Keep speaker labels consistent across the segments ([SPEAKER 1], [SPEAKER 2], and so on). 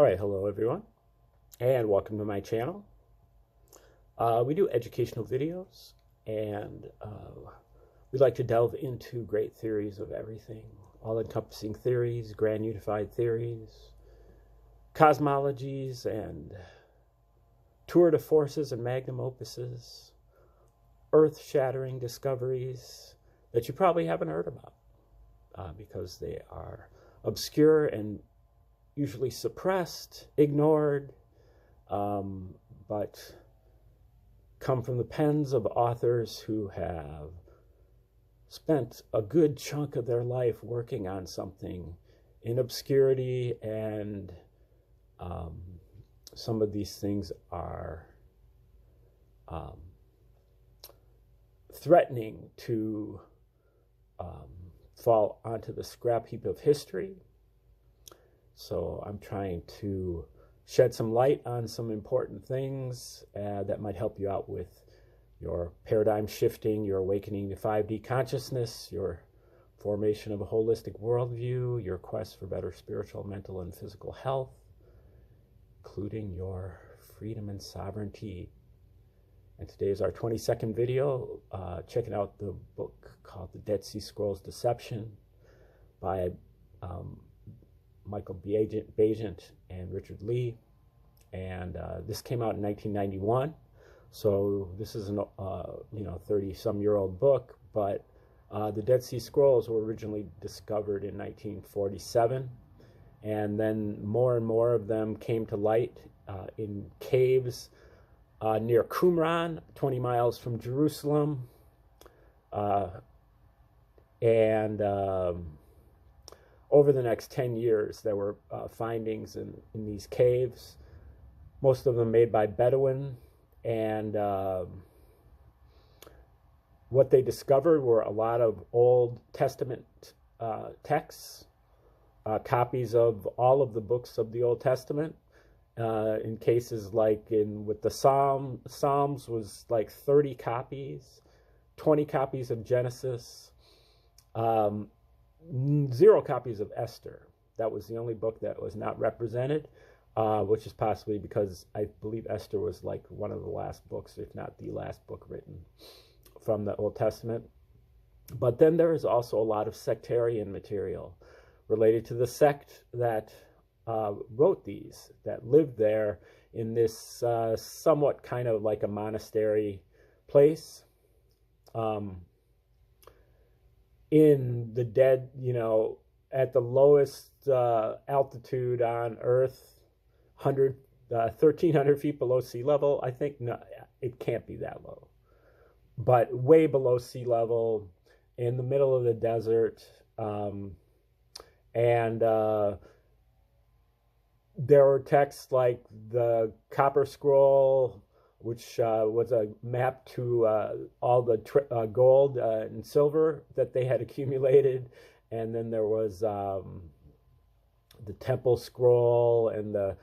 [SPEAKER 1] All right, hello everyone, and welcome to my channel. We do educational videos, and we like to delve into great theories of everything, all-encompassing theories, grand unified theories, cosmologies, and tour de forces and magnum opuses, earth-shattering discoveries that you probably haven't heard about because they are obscure and usually suppressed, ignored, but come from the pens of authors who have spent a good chunk of their life working on something in obscurity, and some of these things are threatening to fall onto the scrap heap of history. So I'm trying to shed some light on some important things that might help you out with your paradigm shifting, your awakening to 5D consciousness, your formation of a holistic worldview, your quest for better spiritual, mental, and physical health, including your freedom and sovereignty. And today is our 22nd video, checking out the book called The Dead Sea Scrolls Deception by Michael Bajent and Richard Lee. And this came out in 1991. So this is an 30-some-year-old book, but the Dead Sea Scrolls were originally discovered in 1947. And then more and more of them came to light in caves near Qumran, 20 miles from Jerusalem. Over the next 10 years, there were findings in these caves, most of them made by Bedouin. And what they discovered were a lot of Old Testament texts, copies of all of the books of the Old Testament. In cases like with the Psalms was like 30 copies, 20 copies of Genesis, 0 copies of Esther. That was the only book that was not represented, which is possibly because I believe Esther was like one of the last books, if not the last book written from the Old Testament. But then there is also a lot of sectarian material related to the sect that wrote these, that lived there in this somewhat kind of like a monastery place. In the dead, at the lowest altitude on Earth, 1,300 feet below sea level. I think no, it can't be that low, but way below sea level, in the middle of the desert. There were texts like the Copper Scroll, which was a map to all the gold and silver that they had accumulated. And then there was the Temple Scroll and the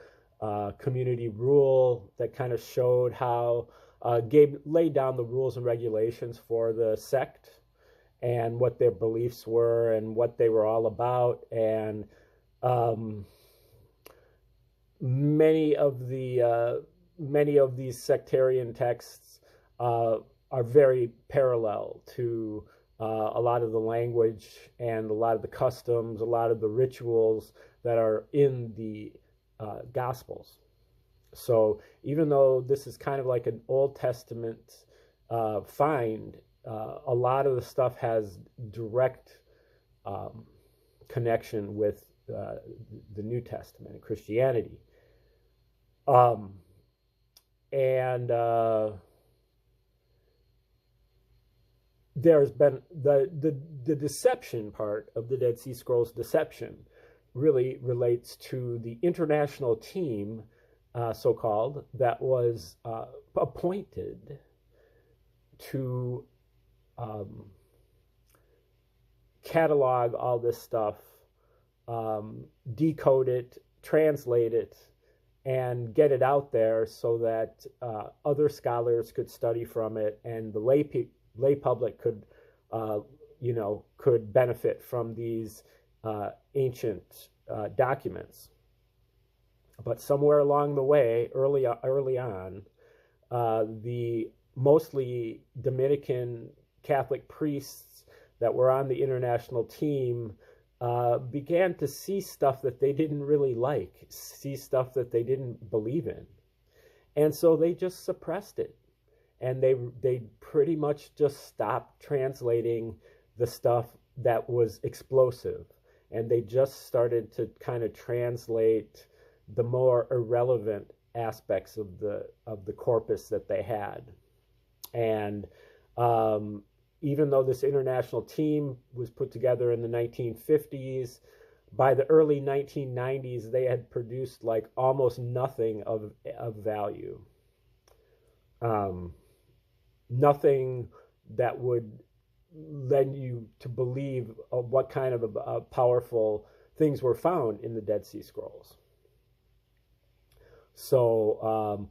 [SPEAKER 1] community rule that kind of showed how, laid down the rules and regulations for the sect and what their beliefs were and what they were all about. And many of these sectarian texts are very parallel to a lot of the language and a lot of the customs, a lot of the rituals that are in the Gospels. So even though this is kind of like an Old Testament find, a lot of the stuff has direct connection with the New Testament and Christianity. There's been the deception part of the Dead Sea Scrolls deception really relates to the international team, so-called, that was appointed to catalog all this stuff, decode it, translate it, and get it out there so that other scholars could study from it, and the lay public could benefit from these ancient documents. But somewhere along the way, early on, the mostly Dominican Catholic priests that were on the international team began to see stuff that they didn't really like, see stuff that they didn't believe in. And so they just suppressed it. And they pretty much just stopped translating the stuff that was explosive. And they just started to kind of translate the more irrelevant aspects of the corpus that they had. And even though this international team was put together in the 1950s, by the early 1990s, they had produced like almost nothing of value. Nothing that would led you to believe of what kind of powerful things were found in the Dead Sea Scrolls. So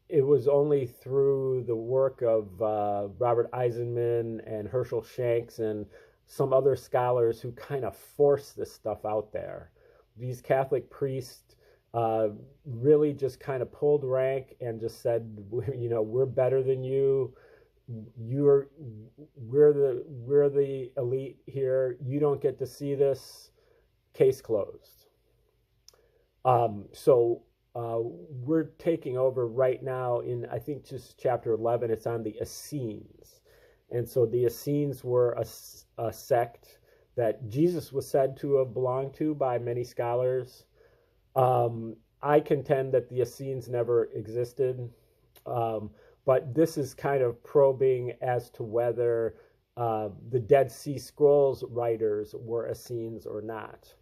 [SPEAKER 1] it was only through the work of Robert Eisenman and Herschel Shanks and some other scholars who kind of forced this stuff out there. These Catholic priests really just kind of pulled rank and just said, you know, we're better than you. We're the elite here. You don't get to see this. Case closed. So we're taking over right now in, I think, just chapter 11. It's on the Essenes. And so the Essenes were a sect that Jesus was said to have belonged to by many scholars. I contend that the Essenes never existed. But this is kind of probing as to whether the Dead Sea Scrolls writers were Essenes or not.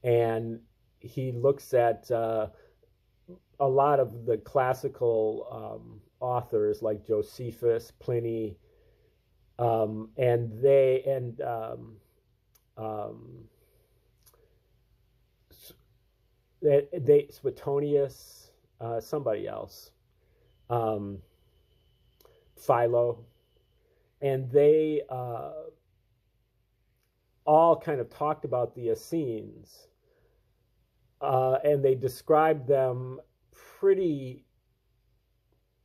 [SPEAKER 1] And he looks at a lot of the classical authors like Josephus, Pliny, Suetonius, somebody else. Philo, and they all kind of talked about the Essenes, and they described them pretty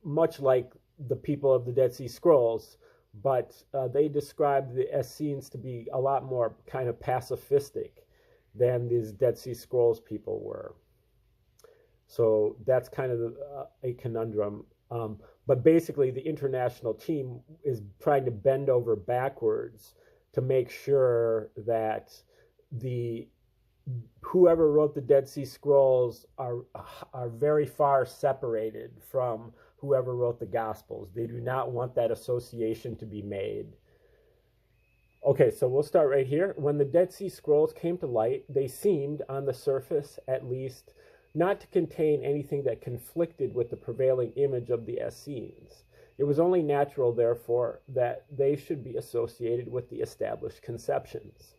[SPEAKER 1] much like the people of the Dead Sea Scrolls, but they described the Essenes to be a lot more kind of pacifistic than these Dead Sea Scrolls people were. So that's kind of a conundrum. But basically, the international team is trying to bend over backwards to make sure that whoever wrote the Dead Sea Scrolls are very far separated from whoever wrote the Gospels. They do not want that association to be made. Okay, so we'll start right here. When the Dead Sea Scrolls came to light, they seemed, on the surface at least, not to contain anything that conflicted with the prevailing image of the Essenes. It was only natural, therefore, that they should be associated with the established conceptions.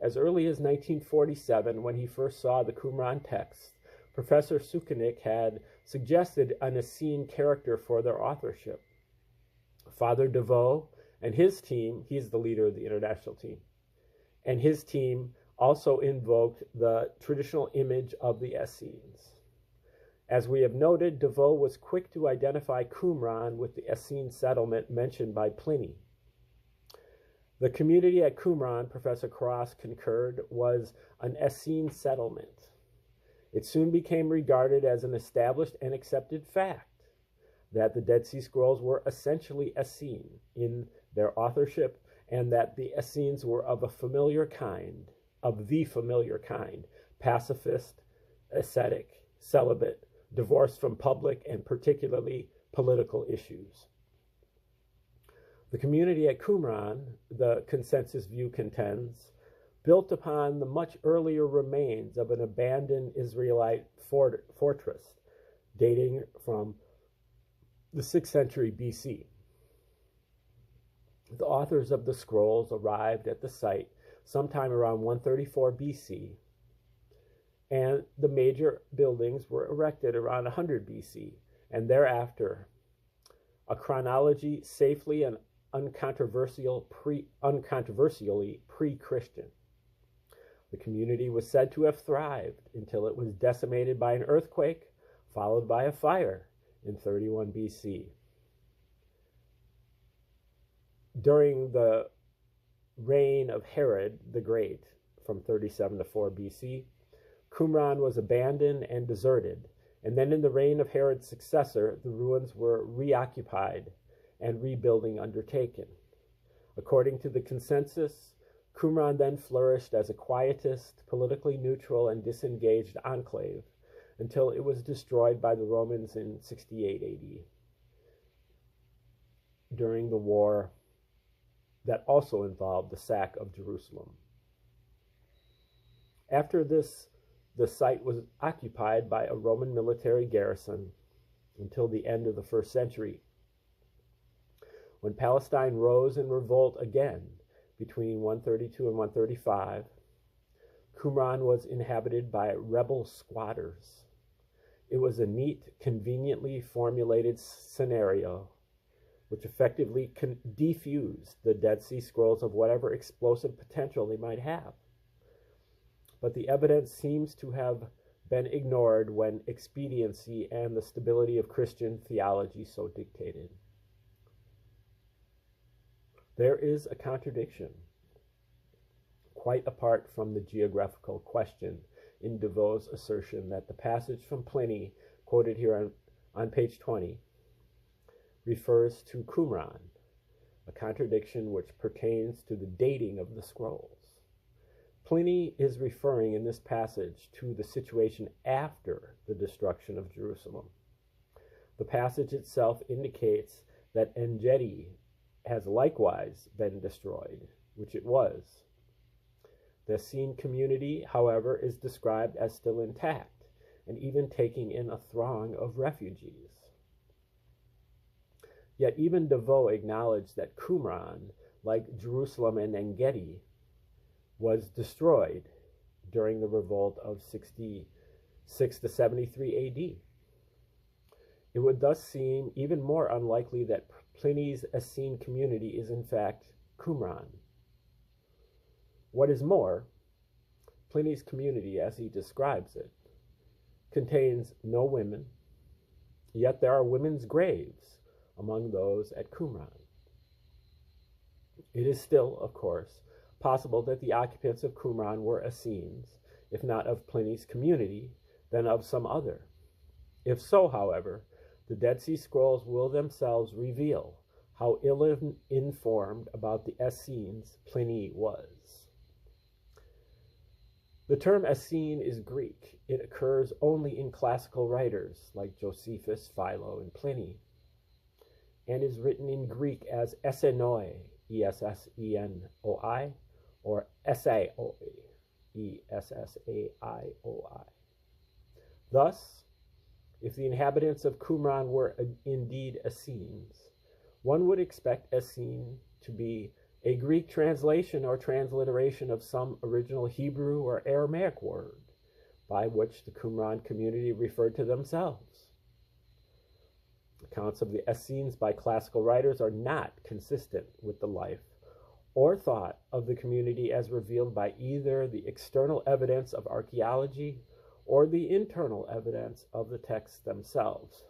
[SPEAKER 1] As early as 1947, when he first saw the Qumran text, Professor Sukenik had suggested an Essene character for their authorship. Father DeVoe and his team, he's the leader of the international team, and his team also invoked the traditional image of the Essenes. As we have noted, DeVoe was quick to identify Qumran with the Essene settlement mentioned by Pliny. The community at Qumran, Professor Cross concurred, was an Essene settlement. It soon became regarded as an established and accepted fact that the Dead Sea Scrolls were essentially Essene in their authorship, and that the Essenes were of the familiar kind, pacifist, ascetic, celibate, divorced from public and particularly political issues. The community at Qumran, the consensus view contends, built upon the much earlier remains of an abandoned Israelite fortress dating from the 6th century BC. The authors of the scrolls arrived at the site sometime around 134 BC, and the major buildings were erected around 100 BC, and thereafter, a chronology safely and uncontroversially pre-Christian. The community was said to have thrived until it was decimated by an earthquake, followed by a fire in 31 BC. During the reign of Herod the Great, from 37 to 4 BC, Qumran was abandoned and deserted, and then in the reign of Herod's successor, the ruins were reoccupied and rebuilding undertaken. According to the consensus, Qumran then flourished as a quietist, politically neutral, and disengaged enclave until it was destroyed by the Romans in 68 AD during the war that also involved the sack of Jerusalem. After this, the site was occupied by a Roman military garrison until the end of the 1st century, when Palestine rose in revolt again between 132 and 135. Qumran was inhabited by rebel squatters. It was a neat, conveniently formulated scenario which effectively defused the Dead Sea Scrolls of whatever explosive potential they might have. But the evidence seems to have been ignored when expediency and the stability of Christian theology so dictated. There is a contradiction, quite apart from the geographical question, in DeVoe's assertion that the passage from Pliny, quoted here on page 20, refers to Qumran, a contradiction which pertains to the dating of the scrolls. Pliny is referring in this passage to the situation after the destruction of Jerusalem. The passage itself indicates that En-Gedi has likewise been destroyed, which it was. The Essene community, however, is described as still intact and even taking in a throng of refugees. Yet even DeVoe acknowledged that Qumran, like Jerusalem and En-Gedi, was destroyed during the revolt of 66 to 73 AD. It would thus seem even more unlikely that Pliny's Essene community is in fact Qumran. What is more, Pliny's community, as he describes it, contains no women, yet there are women's graves among those at Qumran. It is still, of course, possible that the occupants of Qumran were Essenes, if not of Pliny's community, then of some other. If so, however, the Dead Sea Scrolls will themselves reveal how ill-informed about the Essenes Pliny was. The term Essene is Greek. It occurs only in classical writers like Josephus, Philo, and Pliny, and is written in Greek as Essenoi, E-S-S-E-N-O-I, or Essaioi, E-S-S-A-I-O-I. Thus, if the inhabitants of Qumran were indeed Essenes, one would expect Essene to be a Greek translation or transliteration of some original Hebrew or Aramaic word by which the Qumran community referred to themselves. Accounts of the Essenes by classical writers are not consistent with the life or thought of the community as revealed by either the external evidence of archaeology or the internal evidence of the texts themselves.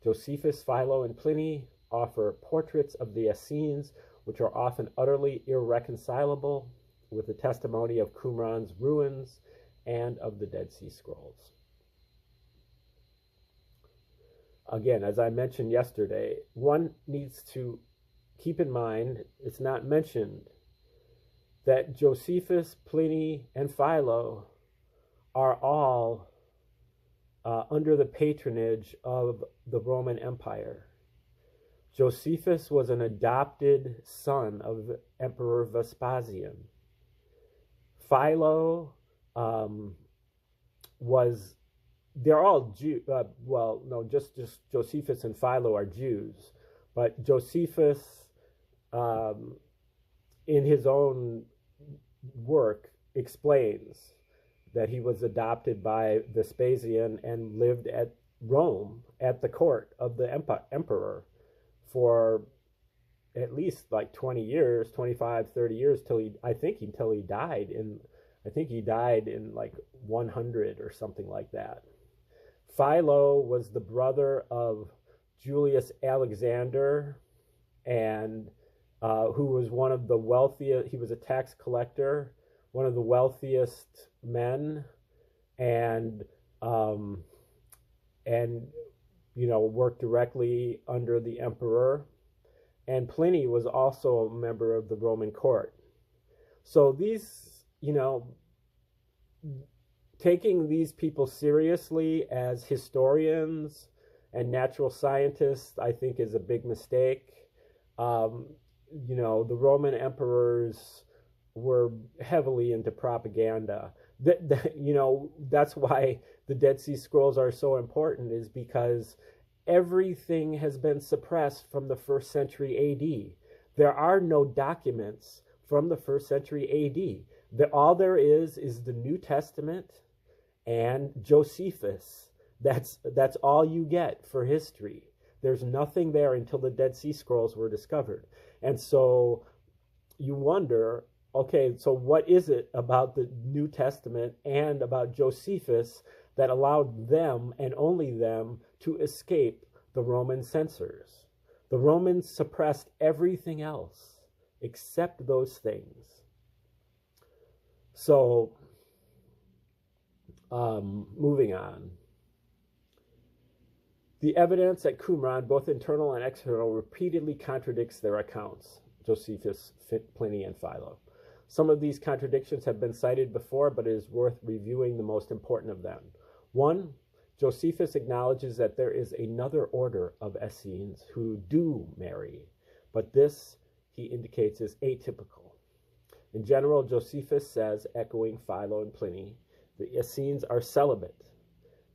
[SPEAKER 1] Josephus, Philo, and Pliny offer portraits of the Essenes which are often utterly irreconcilable with the testimony of Qumran's ruins and of the Dead Sea Scrolls. Again, as I mentioned yesterday, one needs to keep in mind, it's not mentioned, that Josephus, Pliny, and Philo are all under the patronage of the Roman Empire. Josephus was an adopted son of Emperor Vespasian. Philo they're all Jew. Just Josephus and Philo are Jews, but Josephus, in his own work, explains that he was adopted by Vespasian and lived at Rome at the court of the emperor for at least like 20 years, 25, 30 years, until he died in I think he died in like 100 or something like that. Philo was the brother of Julius Alexander, and who was one of the wealthiest. He was a tax collector, one of the wealthiest men, and um, and worked directly under the emperor. And Pliny was also a member of the Roman court. So these, taking these people seriously as historians and natural scientists, I think, is a big mistake. The Roman emperors were heavily into propaganda. That's why the Dead Sea Scrolls are so important, is because everything has been suppressed from the 1st century AD. There are no documents from the 1st century AD. All there is the New Testament and Josephus. That's all you get for history. There's nothing there until the Dead Sea Scrolls were discovered. And so you wonder, okay, so what is it about the New Testament and about Josephus that allowed them, and only them, to escape the Roman censors? The Romans suppressed everything else except those things. So, moving on. The evidence at Qumran, both internal and external, repeatedly contradicts their accounts, Josephus, Pliny, and Philo. Some of these contradictions have been cited before, but it is worth reviewing the most important of them. 1, Josephus acknowledges that there is another order of Essenes who do marry, but this, he indicates, is atypical. In general, Josephus says, echoing Philo and Pliny, the Essenes are celibate,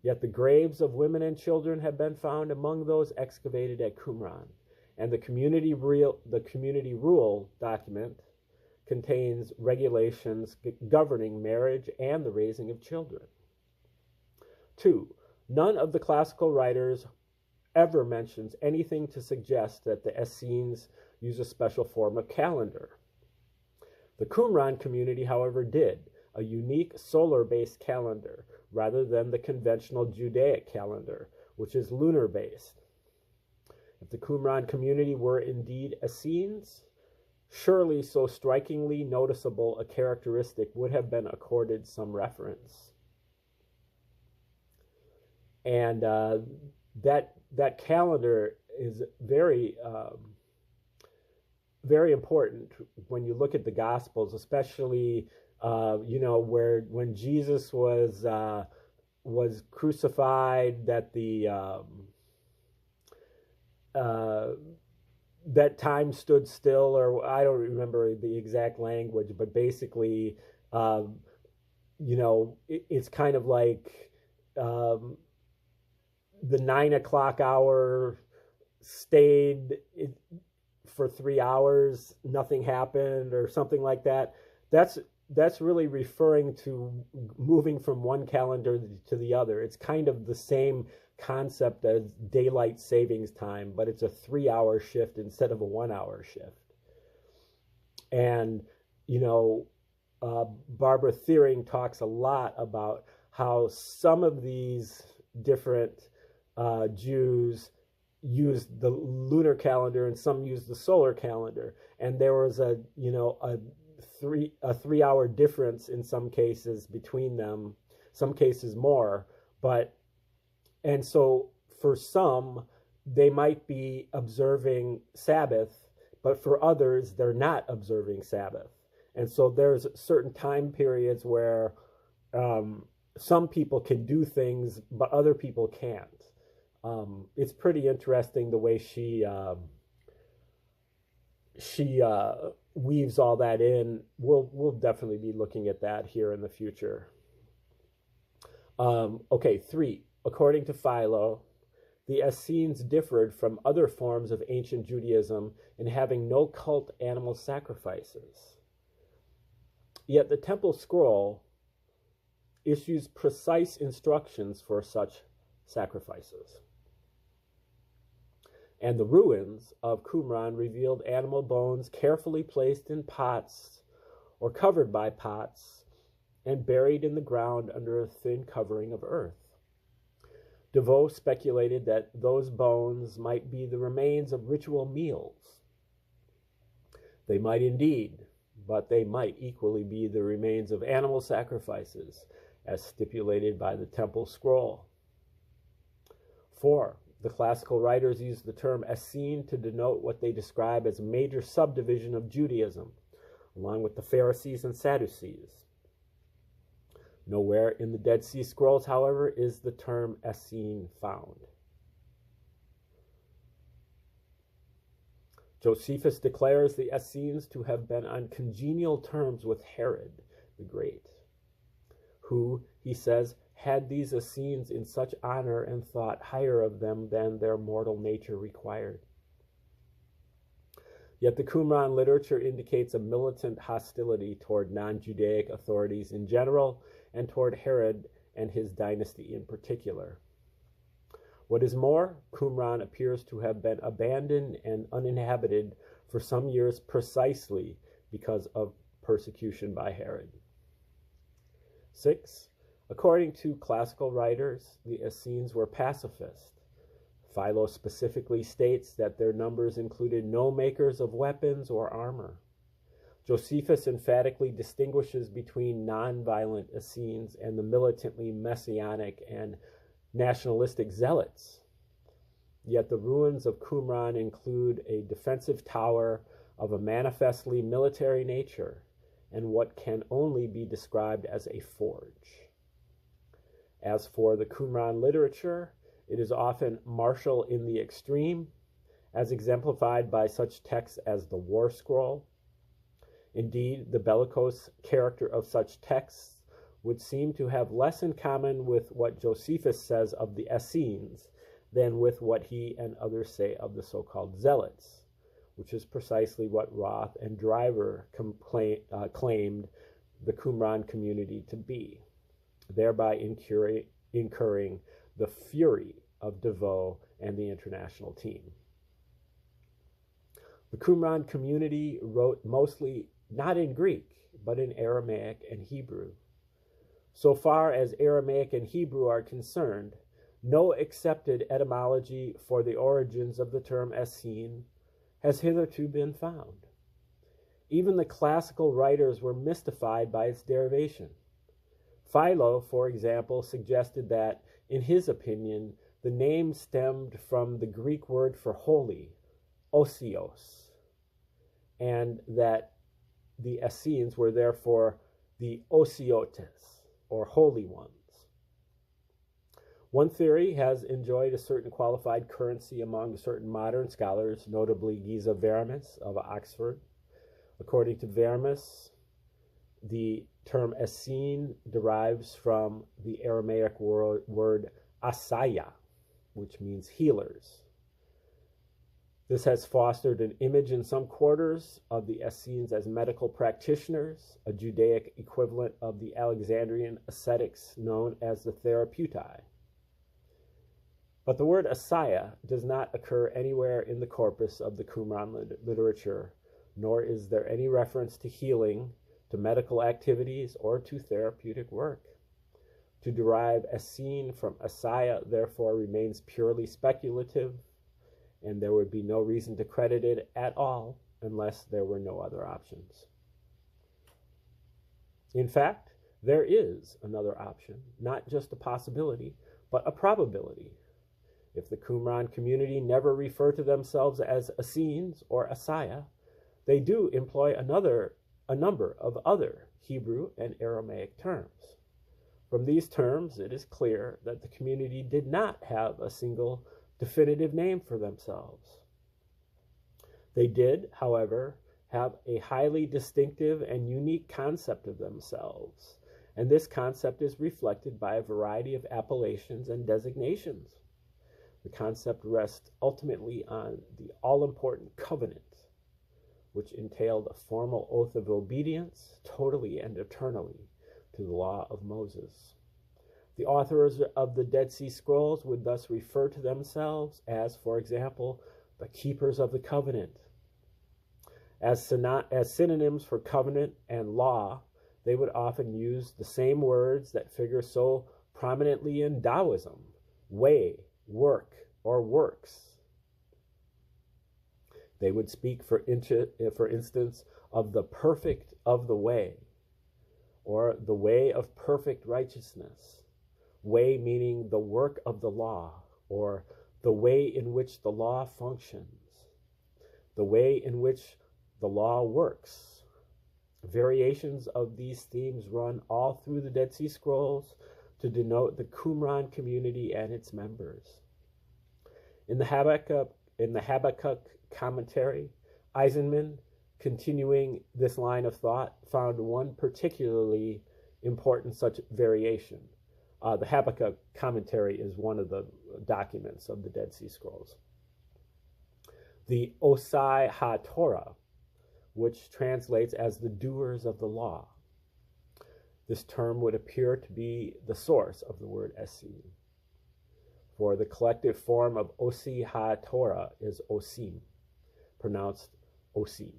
[SPEAKER 1] yet the graves of women and children have been found among those excavated at Qumran, and the community rule document contains regulations governing marriage and the raising of children. 2, none of the classical writers ever mentions anything to suggest that the Essenes use a special form of calendar. The Qumran community, however, did, a unique solar-based calendar, rather than the conventional Judaic calendar, which is lunar-based. If the Qumran community were indeed Essenes, surely so strikingly noticeable a characteristic would have been accorded some reference. And that calendar is very very important when you look at the Gospels, especially where when Jesus was crucified, that that time stood still, or I don't remember the exact language, but basically, it's kind of like the 9 o'clock hour stayed for 3 hours, nothing happened, or something like that. That's really referring to moving from one calendar to the other. It's kind of the same concept as daylight savings time, but it's a 3-hour shift instead of a 1-hour shift. And, Barbara Thiering talks a lot about how some of these different Jews use the lunar calendar and some use the solar calendar. And there was a 3-hour difference in some cases between them, some cases more. And so for some, they might be observing Sabbath, but for others, they're not observing Sabbath. And so there's certain time periods where some people can do things, but other people can't. It's pretty interesting the way she weaves all that in. We'll definitely be looking at that here in the future. Okay, 3. According to Philo, the Essenes differed from other forms of ancient Judaism in having no cult animal sacrifices. Yet the Temple Scroll issues precise instructions for such sacrifices. And the ruins of Qumran revealed animal bones carefully placed in pots or covered by pots and buried in the ground under a thin covering of earth. DeVoe speculated that those bones might be the remains of ritual meals. They might indeed, but they might equally be the remains of animal sacrifices, as stipulated by the temple scroll. 4. The classical writers use the term Essene to denote what they describe as a major subdivision of Judaism, along with the Pharisees and Sadducees. Nowhere in the Dead Sea Scrolls, however, is the term Essene found. Josephus declares the Essenes to have been on congenial terms with Herod the Great, who, he says, had these Essenes in such honor and thought higher of them than their mortal nature required. Yet the Qumran literature indicates a militant hostility toward non-Judaic authorities in general and toward Herod and his dynasty in particular. What is more, Qumran appears to have been abandoned and uninhabited for some years precisely because of persecution by Herod. 6. According to classical writers, the Essenes were pacifist. Philo specifically states that their numbers included no makers of weapons or armor. Josephus emphatically distinguishes between non-violent Essenes and the militantly messianic and nationalistic zealots. Yet the ruins of Qumran include a defensive tower of a manifestly military nature and what can only be described as a forge. As for the Qumran literature, it is often martial in the extreme, as exemplified by such texts as the War Scroll. Indeed, the bellicose character of such texts would seem to have less in common with what Josephus says of the Essenes than with what he and others say of the so-called Zealots, which is precisely what Roth and Driver claimed the Qumran community to be, thereby incurring the fury of DeVoe and the international team. The Qumran community wrote mostly not in Greek, but in Aramaic and Hebrew. So far as Aramaic and Hebrew are concerned, no accepted etymology for the origins of the term Essene has hitherto been found. Even the classical writers were mystified by its derivation. Philo, for example, suggested that, in his opinion, the name stemmed from the Greek word for holy, osios, and that the Essenes were therefore the osiotes, or holy ones. One theory has enjoyed a certain qualified currency among certain modern scholars, notably Giza Vermes of Oxford. According to Vermes, the term Essene derives from the Aramaic word asaya, which means healers. This has fostered an image in some quarters of the Essenes as medical practitioners, a Judaic equivalent of the Alexandrian ascetics known as the Therapeutai. But the word asaya does not occur anywhere in the corpus of the Qumran literature, nor is there any reference to healing, to medical activities, or to therapeutic work. To derive Essene from asaya, therefore, remains purely speculative, and there would be no reason to credit it at all unless there were no other options. In fact, there is another option, not just a possibility, but a probability. If the Qumran community never refer to themselves as Essenes or Asaya, they do employ a number of other Hebrew and Aramaic terms. From these terms, it is clear that the community did not have a single definitive name for themselves. They did, however, have a highly distinctive and unique concept of themselves, and this concept is reflected by a variety of appellations and designations. The concept rests ultimately on the all-important covenant, which entailed a formal oath of obedience, totally and eternally, to the law of Moses. The authors of the Dead Sea Scrolls would thus refer to themselves as, for example, the keepers of the covenant. As synonyms for covenant and law, they would often use the same words that figure so prominently in Taoism: way, work, or works. They would speak, for instance, of the perfect of the way, or the way of perfect righteousness. Way meaning the work of the law, or the way in which the law functions, the way in which the law works. Variations of these themes run all through the Dead Sea Scrolls to denote the Qumran community and its members. In the Habakkuk commentary, Eisenman, continuing this line of thought, found one particularly important such variation. The Habakkuk commentary is one of the documents of the Dead Sea Scrolls. The Osai HaTorah, which translates as the doers of the law. This term would appear to be the source of the word Essene, for the collective form of Osi HaTorah is Osim, pronounced Osim.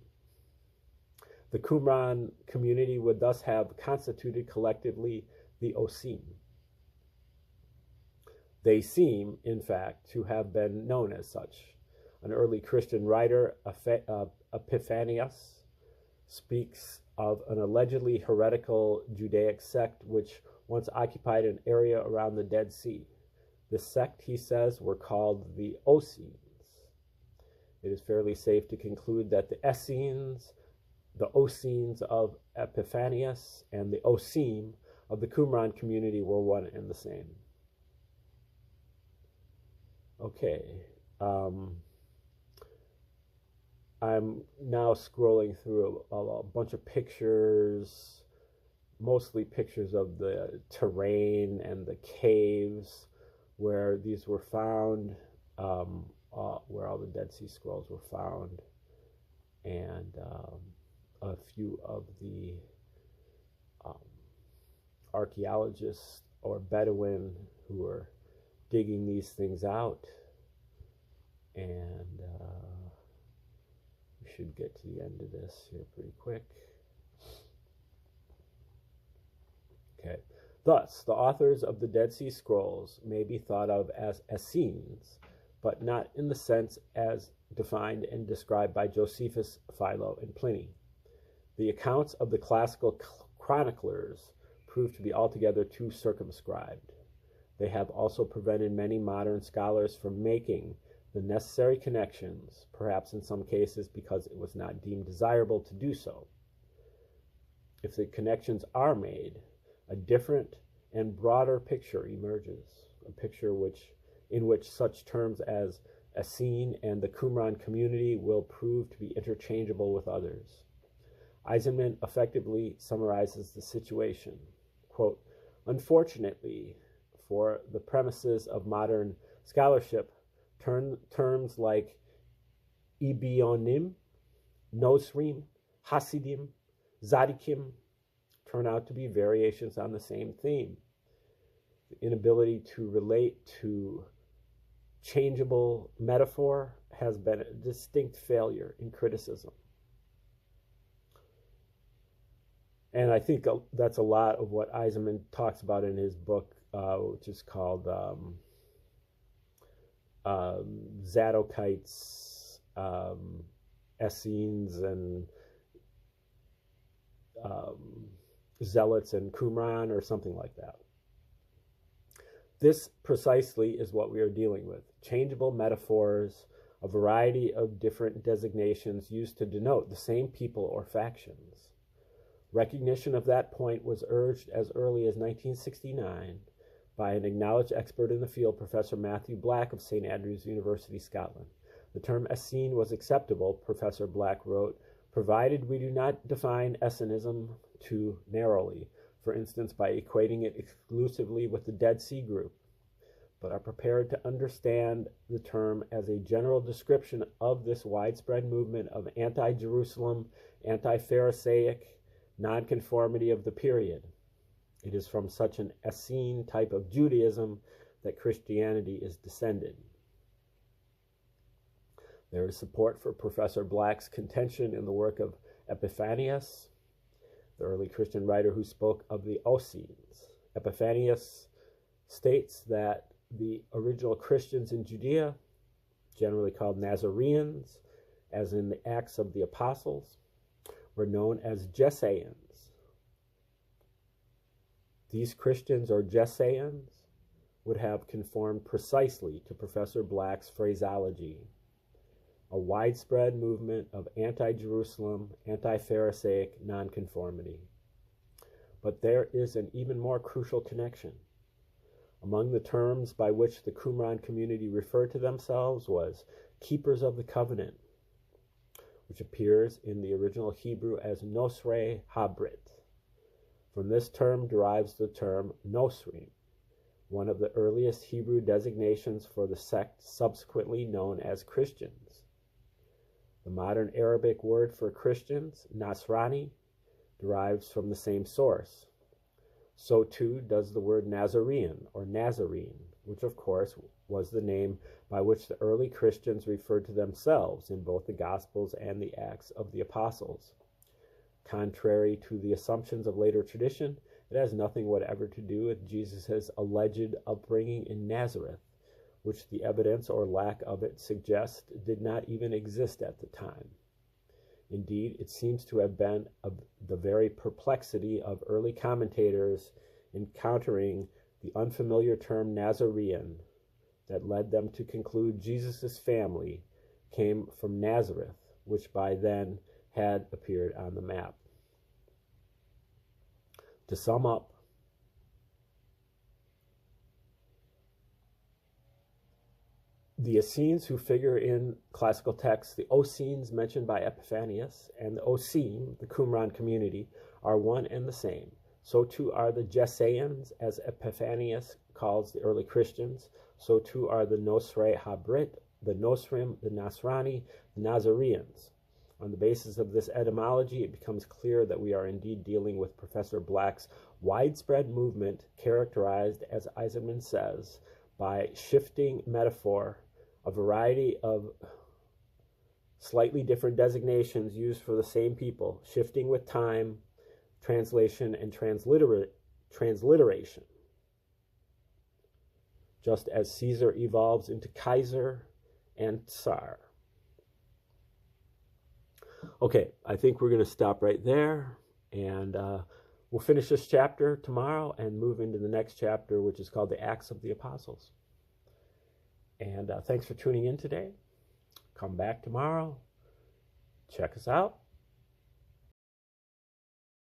[SPEAKER 1] The Qumran community would thus have constituted collectively the Osim. They seem, in fact, to have been known as such. An early Christian writer, Epiphanius, speaks of an allegedly heretical Judaic sect which once occupied an area around the Dead Sea. This sect, he says, were called the Essenes. It is fairly safe to conclude that the Essenes, the Essenes of Epiphanius, and the Osim of the Qumran community were one and the same. Okay, I'm now scrolling through a bunch of pictures, mostly pictures of the terrain and the caves where these were found, where all the Dead Sea Scrolls were found, and a few of the archaeologists or Bedouin who were digging these things out. And we should get to the end of this here pretty quick. Okay. Thus, the authors of the Dead Sea Scrolls may be thought of as Essenes, but not in the sense as defined and described by Josephus, Philo, and Pliny. The accounts of the classical chroniclers prove to be altogether too circumscribed. They have also prevented many modern scholars from making the necessary connections, perhaps in some cases because it was not deemed desirable to do so. If the connections are made, a different and broader picture emerges, a picture in which such terms as Essene and the Qumran community will prove to be interchangeable with others. Eisenman effectively summarizes the situation. Quote, "Unfortunately, for the premises of modern scholarship, terms like Ibionim, Nosrim, Hasidim, Zadikim turn out to be variations on the same theme. The inability to relate to changeable metaphor has been a distinct failure in criticism." And I think that's a lot of what Eisenman talks about in his book, which is called Zadokites, Essenes, and Zealots and Qumran, or something like that. This precisely is what we are dealing with. Changeable metaphors, a variety of different designations used to denote the same people or factions. Recognition of that point was urged as early as 1969 by an acknowledged expert in the field, Professor Matthew Black of St. Andrews University, Scotland. The term Essene was acceptable, Professor Black wrote, provided we do not define Essenism too narrowly, for instance by equating it exclusively with the Dead Sea group, but are prepared to understand the term as a general description of this widespread movement of anti-Jerusalem, anti-Pharisaic nonconformity of the period. It is from such an Essene type of Judaism that Christianity is descended. There is support for Professor Black's contention in the work of Epiphanius. the early Christian writer who spoke of the Essenes. Epiphanius states that the original Christians in Judea, generally called Nazareans, as in the Acts of the Apostles, were known as Jesseans. These Christians, or Jesseans, would have conformed precisely to Professor Black's phraseology, a widespread movement of anti-Jerusalem, anti-Pharisaic nonconformity. But there is an even more crucial connection. Among the terms by which the Qumran community referred to themselves was keepers of the covenant, which appears in the original Hebrew as Nosrei Habrit. From this term derives the term Nosrim, one of the earliest Hebrew designations for the sect subsequently known as Christians. The modern Arabic word for Christians, Nasrani, derives from the same source. So too does the word Nazarene or Nazarene, which of course was the name by which the early Christians referred to themselves in both the Gospels and the Acts of the Apostles. Contrary to the assumptions of later tradition, it has nothing whatever to do with Jesus' alleged upbringing in Nazareth, which the evidence or lack of it suggests did not even exist at the time. Indeed, it seems to have been the very perplexity of early commentators encountering the unfamiliar term Nazarene that led them to conclude Jesus' family came from Nazareth, which by then had appeared on the map. To sum up, the Essenes who figure in classical texts, the Essenes mentioned by Epiphanius, and the Ossim, the Qumran community, are one and the same. So too are the Jesseans, as Epiphanius calls the early Christians. So too are the Nosrei Habrit, the Nosrim, the Nasrani, the Nazareans. On the basis of this etymology, it becomes clear that we are indeed dealing with Professor Black's widespread movement characterized, as Eisenman says, by shifting metaphor, a variety of slightly different designations used for the same people, shifting with time, translation, and transliteration. Just as Caesar evolves into Kaiser and Tsar. Okay, I think we're going to stop right there, and we'll finish this chapter tomorrow and move into the next chapter, which is called the Acts of the Apostles. And thanks for tuning in today. Come back tomorrow. Check us out.